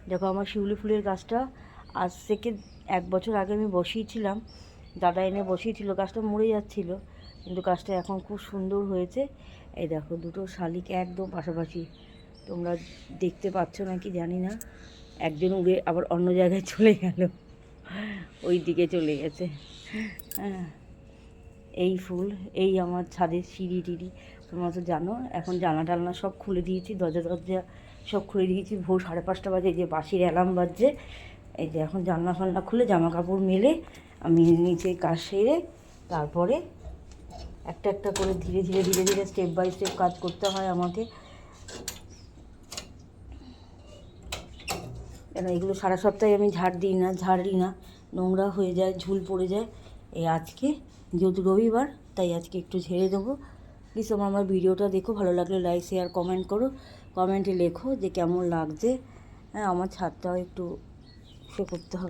দেখো আমার শিউলি ফুলের গাছটা আজ থেকে 1 বছর আগে আমি বসিয়েছিলাম, দাদা এনে বসিয়েছিল, গাছটা মরে যাচ্ছিল, কিন্তু গাছটা এখন খুব সুন্দর হয়েছে। এই দেখো দুটো শালিক একদম পাশাপাশি, তোমরা দেখতে পাচ্ছ না কি জানি না, একজন উড়ে আবার অন্য জায়গায় চলে গেল, ওই দিকে চলে গেছে। হ্যাঁ, এই ফুল, এই আমার ছাদের সিঁড়ি টিড়ি, তোমরা তো জানো। এখন জানলা টালনা সব খুলে দিয়েছি, দরজা দরজা সব খুলে দিয়েছি। ভোর 5:30 বাজে, এই যে বাঁশির অ্যালার্ম বাজছে। এই যে এখন জানলা ফান্না খুলে জামা কাপড় মেলে আমি নিচে কাজ সেরে তারপরে একটা একটা করে ধীরে ধীরে ধীরে ধীরে স্টেপ বাই স্টেপ কাজ করতে হয় আমাকে, কেন এগুলো সারা সপ্তাহে আমি ঝাড়ি না, নোংরা হয়ে যায়, ঝুল পড়ে যায়। এই আজকে যেহেতু রবিবার, তাই আজকে একটু ঝেড়ে দেবো। প্লিজ তোমরা আমার ভিডিওটা দেখো, ভালো লাগলে লাইক শেয়ার কমেন্ট করো, কমেন্টে লেখো যে কেমন লাগছে। হ্যাঁ, আমার ছাদটাও একটু করতে হবে।